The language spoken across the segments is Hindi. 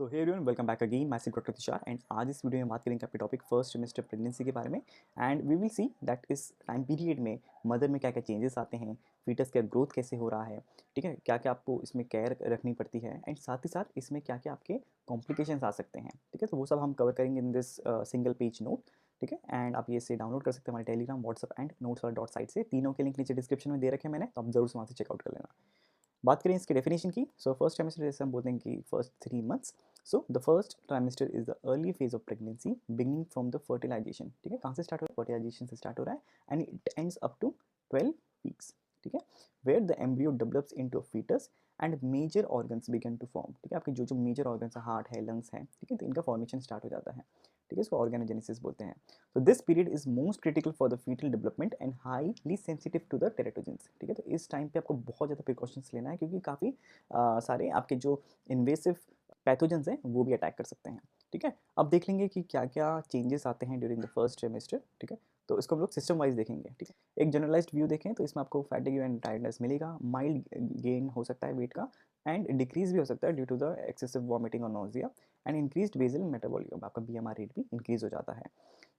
सो hey everyone, welcome back again. मैं सिर्फ डॉक्टर तुषार एंड आज इस वीडियो में बात करेंगे अपने टॉपिक फर्स्ट सेमेस्टर प्रेगनेंसी के बारे में। And we will see that इस टाइम पीरियड में मदर में क्या क्या चेंजेस आते हैं, फीटस का ग्रोथ कैसे हो रहा है, ठीक है, क्या क्या आपको इसमें केयर रखनी पड़ती है एंड साथ ही साथ इसमें क्या क्या आपके कॉम्प्लिकेशंस आ सकते हैं, ठीक है। तो वो सब हम कवर करेंगे in this single page note, ठीक है। एंड आप ये से डाउनलोड कर सकते हैं हमारे टेलीग्राम, व्हाट्सअप एंड नोट्स वाला डॉट साइट से। तीनों के लिंक नीचे डिस्क्रिप्शन में दे रखे हैं मैंने, तो आप जरूर से वहाँ से चेकआउट कर लेना। बात करें इसके डेफिनेशन की, सो फर्स्ट ट्राइमेस्टर जैसे हम बोलते हैं कि first 3 months. So the first trimester is the early phase of pregnancy beginning from the fertilization, ठीक है। कहाँ से स्टार्ट हो रहा है? फर्टिलाइजेशन से स्टार्ट हो रहा है and it ends up to 12 weeks, ठीक है। Where the embryo develops into a foetus and major organs began to form, ठीक है। आपके जो जो मेजर ऑर्गन्स है, हार्ट है, लंग्स है, ठीक है, तो इनका फॉर्मेशन स्टार्ट हो जाता है, ठीक है। इसको ऑर्गेनोजेनेसिस बोलते हैं। तो this period is most critical for the fetal development and highly sensitive to the teratogens, ठीक है। तो इस टाइम पे आपको बहुत ज़्यादा प्रिकॉशंस लेना है क्योंकि काफ़ी सारे आपके जो इन्वेसिव पैथोजेंस हैं वो भी अटैक कर सकते हैं, ठीक है। अब देख लेंगे कि क्या क्या चेंजेस आते हैं ड्यूरिंग द फर्स्ट ट्राइमेस्टर, ठीक है। तो इसको हम लोग सिस्टम वाइज देखेंगे, ठीक है। एक जनरलाइज्ड व्यू देखें तो इसमें आपको फैटिग एंड टायर्डनेस मिलेगा, माइल्ड गेन हो सकता है वेट का एंड डिक्रीज भी हो सकता है due to the excessive vomiting और nausea and increased basal metabolism, आपका बीएमआर रेट भी इंक्रीज हो जाता है।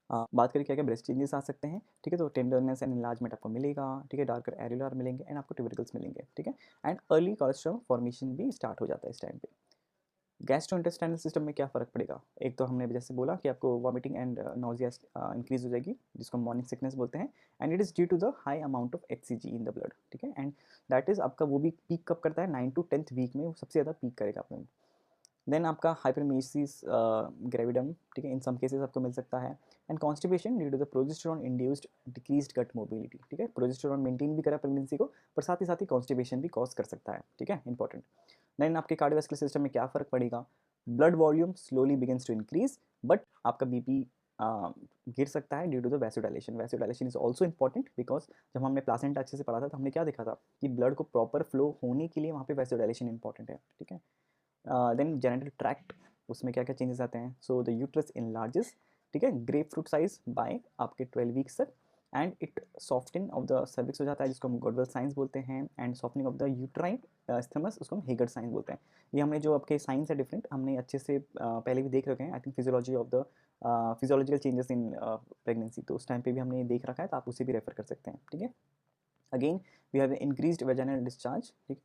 बात करें क्या क्या ब्रेस्ट चेंजेस आ सकते हैं, ठीक है। तो टेंडरनेस एंड इन्लार्जमेंट आपको मिलेगा, ठीक है। डार्कर एरियुलर मिलेंगे एंड आपको ट्यूबरिकल्स मिलेंगे, ठीक है। एंड अर्ली कोलेस्ट्रॉल फॉर्मेशन भी स्टार्ट हो जाता है इस टाइम पे। गैस्ट्रोइंटेस्टाइनल सिस्टम में क्या फ़र्क पड़ेगा? एक तो हमने जैसे बोला कि आपको वॉमिटिंग एंड नोजिया इंक्रीज हो जाएगी, जिसको मॉर्निंग सिकनेस बोलते हैं and it is due to the high amount of HCG in the blood, ठीक है। एंड दैट इज़ आपका वो भी पीक कब करता है? 9 to 10th वीक में वो सबसे ज़्यादा पीक करेगा अपने। देन आपका हाइपरमेसिस ग्रेविडम, ठीक है, इन सम केसेस आपको मिल सकता है। And constipation due to the progesterone induced decreased gut motility, ठीक है। प्रोजेस्टेरॉन मेंटेन भी करा प्रेगनेंसी को, पर साथ ही कॉन्स्टिपेशन भी कॉज कर सकता है, ठीक है, इंपॉर्टेंट। देन आपके कार्डियोवास्कुलर सिस्टम में क्या फ़र्क पड़ेगा? Blood volume slowly begins to increase, but आपका बीपी गिर सकता है due to the vasodilation. Vasodilation is also important because जब हमने प्लासेंटा अच्छे से पढ़ा था तो हमने क्या देखा था कि ब्लड को प्रॉपर फ्लो होने के लिए वहाँ पे वैसोडाइलेशन इंपॉर्टेंट है, ठीक है। देन जेनिटल ट्रैक्ट, उसमें क्या क्या चेंजेस आते हैं? सो द यूट्रस इनलार्जेस, ठीक है, ग्रेप फ्रूट साइज बाय आपके 12 वीक्स तक and it softening of the cervix हो जाता है, जिसको हम गॉडवेल साइंस बोलते हैं। And softening of the uterine isthmus, उसको हम हेगर्ड साइंस बोलते हैं। ये हमने जो आपके साइंस है डिफरेंट, हमने अच्छे से पहले भी देख रखे हैं, I think physiology of the physiological changes in pregnancy, तो उस टाइम पे भी हमने ये देख रखा है, तो आप उसे भी रेफर कर सकते हैं, ठीक है। Again we have increased vaginal discharge, ठीक।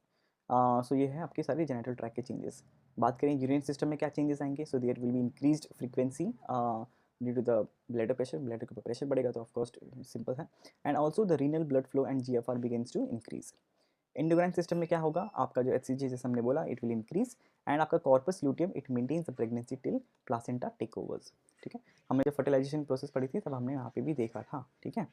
सो ये है आपके सारे जेनिटल ट्रैक के चेंजेस। बात करें यूरिन सिस्टम में क्या चेंजेस आएंगे? So there will be increased frequency due to the blood pressure, blood का प्रेशर बढ़ेगा तो ऑफकोर्स सिंपल है। And also the renal blood flow and GFR begins to increase. Endocrine system में क्या होगा? आपका जो एचसीजी जैसे हमने बोला, इट विल इंक्रीज एंड आपका corpus luteum it maintains the pregnancy till placenta take overs, ठीक है। हमने जब फर्टिलाइजेशन प्रोसेस पढ़ी थी तब हमने यहाँ पे भी देखा था, ठीक है।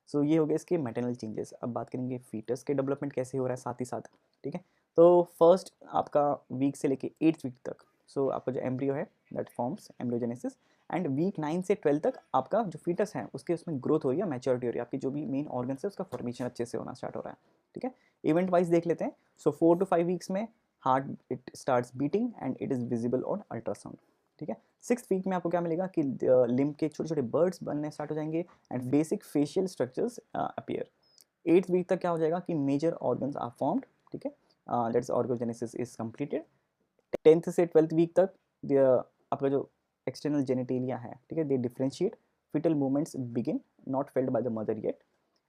सो ये हो गया इसके मैटरनल चेंजेस। अब बात करेंगे फीटस के डेवलपमेंट कैसे हो रहा है साथ ही साथ, ठीक है। तो फर्स्ट आपका वीक से लेके 8th वीक तक, सो आपका जो एम्ब्रियो है that forms embryogenesis and week 9 से 12 तक आपका जो फीटस है उसके उसमें ग्रोथ हो रही है, मैच्योरिटी हो रही है, आपकी जो भी मेन ऑर्गन है उसका फॉर्मेशन अच्छे से होना स्टार्ट हो रहा है, ठीक है। इवेंट वाइज देख लेते हैं। सो 4 to 5 वीक्स में heart it starts beating and it is visible on ultrasound, ठीक है। 6th वीक में आपको क्या मिलेगा कि लिम्ब के छोटे छोटे बर्ड्स बनने स्टार्ट हो जाएंगे and basic facial structures appear. 8th week तक क्या हो जाएगा कि मेजर ऑर्गन्स आर फॉर्म्ड, ठीक है, that's organogenesis is completed. 10th से 12th वीक तक आपका जो एक्सटर्नल जेनिटेलिया है, ठीक है, they differentiate, fetal movements begin not felt by the mother yet.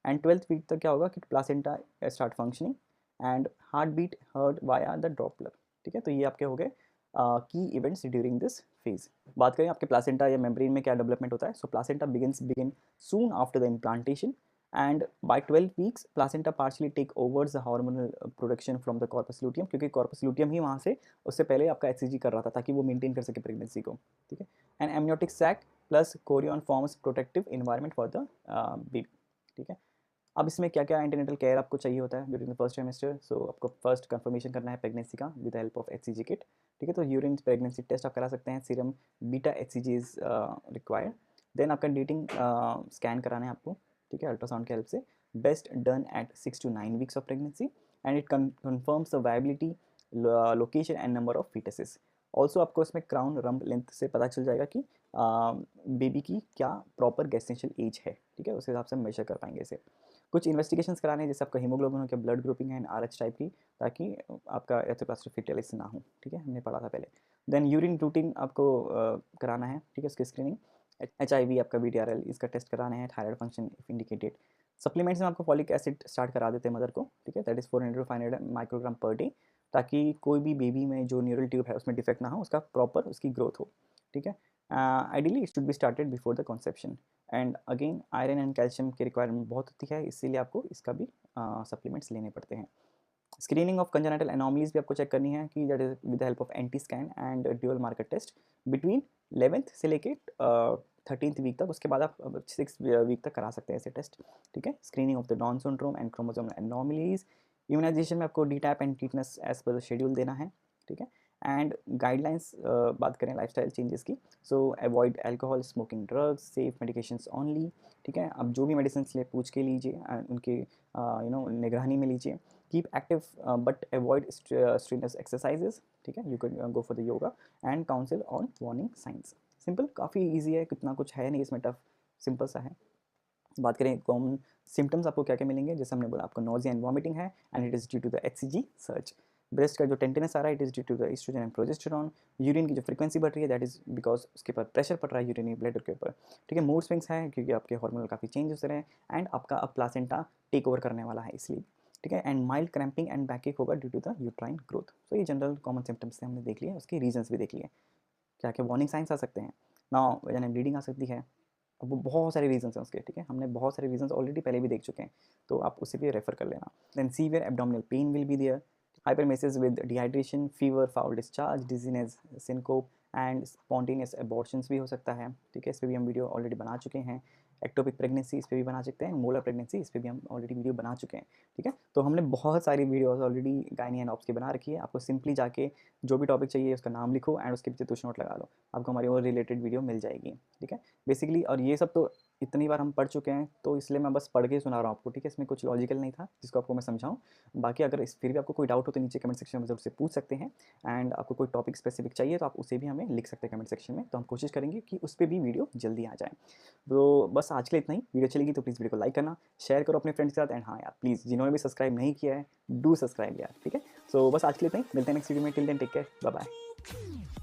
And 12th week तक क्या होगा कि placenta start functioning and heart beat heard via the doppler, ठीक है। तो ये आपके हो गए की इवेंट्स ड्यूरिंग दिस फेज। बात करें आपके प्लासेंटा या मेम्ब्रेन में क्या डेवलपमेंट होता है? So placenta begin soon after the implantation and by 12 weeks placenta partially take overs the hormonal production from the corpus luteum, क्योंकि कॉर्पस ल्यूटियम ही वहाँ से उससे पहले आपका एचसीजी कर रहा था ताकि वो मेंटेन कर सके प्रेगनेंसी को, ठीक है। And amniotic sac plus chorion forms protective environment for the baby, ठीक है। अब इसमें क्या क्या एंटीनेटल केयर आपको चाहिए होता है ड्यूरिंग द फर्स्ट ट्राइमेस्टर? सो आपको फर्स्ट कंफर्मेशन करना है प्रेगनेंसी का with help of HCG kit, ठीक है। तो यूरिन प्रेगनेंसी टेस्ट आप करा सकते हैं, serum beta HCG is required. Then आपका डेटिंग स्कैन कराना है आपको, ठीक है, अल्ट्रासाउंड की हेल्प से। Best done at 6 to 9 weeks of pregnancy and it confirms the viability, location and number of fetuses. Also आपको इसमें क्राउन रंब लेंथ से पता चल जाएगा कि बेबी की क्या प्रॉपर गेस्टेशनल एज है, ठीक है, उस हिसाब से हम मेजर कर पाएंगे इसे। कुछ इन्वेस्टिगेशंस कराने हैं, जैसे आपका हीमोग्लोबिन हो, क्या ब्लड ग्रुपिंग है, RH टाइप की, ताकि आपका एरिथ्रोप्लास्टिक फेटालिस ना हो, ठीक है, हमने पढ़ा था पहले। देन यूरिन रूटीन आपको कराना है, ठीक है, उसकी स्क्रीनिंग। HIV आपका VTRL इसका टेस्ट कराना है, thyroid function if indicated. Supplements में आपको फॉलिक एसिड स्टार्ट करा देते हैं मदर को, ठीक है, that is 400 to 500 microgram per day, ताकि कोई भी बेबी में जो न्यूरल ट्यूब है उसमें डिफेक्ट ना हो, उसका प्रॉपर उसकी ग्रोथ हो, ठीक है। Ideally it should be started before the conception. And again iron and calcium की रिक्वायरमेंट बहुत होती है, इसीलिए आपको इसका भी सप्लीमेंट्स लेने पड़ते हैं। स्क्रीनिंग ऑफ कंजेनिटल एनॉमलीज भी आपको चेक करनी है, कि that is with the help of NT scan and dual marker test between 11th से लेके 13th वीक तक। उसके बाद आप 6 वीक तक करा सकते हैं ऐसे टेस्ट, ठीक है। Screening of the Down syndrome and chromosomal anomalies. Immunization में आपको DTaP and tetanus as per the schedule देना है, ठीक है। एंड गाइडलाइंस बात करें लाइफस्टाइल चेंजेस की, सो avoid alcohol, smoking, drugs, safe medications only, ठीक है। अब जो भी मेडिसिन ले पूछ के लीजिए, उनके निगरानी में लीजिए। Keep active but avoid strenuous exercises, ठीक है, you can go for the yoga and council on warning science. Simple, काफ़ी ईजी है, कितना कुछ है नहीं इसमें टफ, सिंपल सा है। बात करें कॉमन सिम्टम्स आपको क्या क्या मिलेंगे, जैसे हमने बोला आपको नोजिया एंड वॉमिटिंग है, and it is due to the HCG surge. Breast का जो टेंटिनेस आ रहा है, it is due to the oestrogen and progesterone. Urine की जो फ्रीक्वेंसी बढ़ रही है, दैट इज़ बिकॉज उसके ऊपर प्रेशर पड़ रहा है यूरिनरी ब्लैडर के ऊपर, ठीक है। मूड स्विंग्स है, क्योंकि आपके हार्मोनल काफ़ी चेंज हो रहे हैं, एंड आपका अब प्लासेंटा टेक ओवर करने वाला है इसलिए, ठीक है। And mild cramping and backache होगा due to the uterine growth. तो ये जनरल कॉमन सिम्टम्स से हमने देख लिया, उसके रीजंस भी देख लिए, क्या क्या वार्निंग साइंस आ सकते हैं ना, यानी ब्लीडिंग आ सकती है। अब वो बहुत सारे रीजंस हैं उसके, ठीक है, हमने बहुत सारे रीजंस ऑलरेडी पहले भी देख चुके हैं, तो आप उसे भी रेफर कर लेना। Then severe abdominal pain will be there, hypermesis with dehydration, fever, foul discharge, dizziness, syncope and spontaneous abortions भी हो सकता है, ठीक है, इस पर भी हम वीडियो ऑलरेडी बना चुके हैं। एक्टोपिक प्रेगनेंसी इस पर भी बना सकते हैं, मोलर प्रेगनेंसी इस पर भी हम ऑलरेडी वीडियो बना चुके हैं, ठीक है। तो हमने बहुत सारी videos already gynae and ops की बना रखी है, आपको सिंपली जाके जो भी टॉपिक चाहिए उसका नाम लिखो एंड उसके पीछे तुछ नोट लगा लो, आपको हमारी और रिलेटेड वीडियो मिल जाएगी, ठीक है, बेसिकली। और ये सब तो इतनी बार हम पढ़ चुके हैं, तो इसलिए मैं बस पढ़ के सुना रहा हूँ आपको, ठीक है, इसमें कुछ लॉजिकल नहीं था जिसको आपको मैं समझाऊँ। बाकी अगर इस फिर भी आपको कोई डाउट हो तो नीचे कमेंट सेक्शन में ज़रूर से पूछ सकते हैं, एंड आपको कोई टॉपिक स्पेसिफिक चाहिए तो आप उसे भी हमें लिख सकते हैं कमेंट सेक्शन में, तो हम कोशिश करेंगे कि उस पर भी वीडियो जल्दी आ जाए। तो बस आज के लिए इतना ही, वीडियो चलेगी तो प्लीज़ वीडियो को लाइक करना, शेयर करो अपने फ्रेंड्स के साथ, एंड हाँ यार प्लीज़ जिन्होंने भी सब्सक्राइब नहीं किया है, डू सब्सक्राइब यार, ठीक है। सो बस आज के लिए इतना ही, मिलते हैं नेक्स्ट वीडियो में, till then take care, bye bye.